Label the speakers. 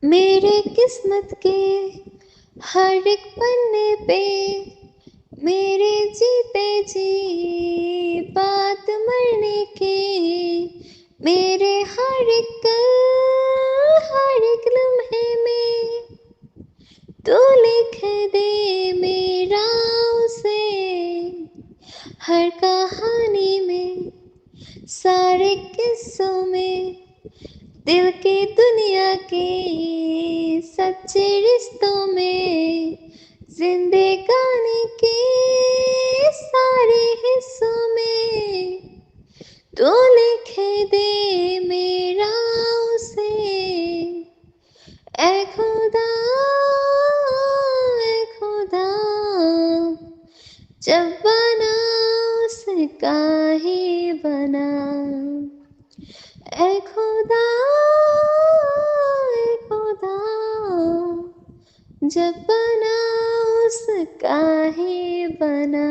Speaker 1: मेरे किस्मत के हर एक पन्ने पे मेरे जीते जी बात मरने के, मेरे हर एक लम्हे में तू लिख दे मेरा उसे, हर कहानी में सारे किस्सों में दिल की दुनिया के सच्चे रिश्तों में जिंदगानी के सारे हिस्सों में तू लिख दे मेरा उसे। ऐ खुदा ऐ खुदा, जब बना उसका ही बना। ऐ खुदा ऐ खुदा, जब बना उसका ही बना।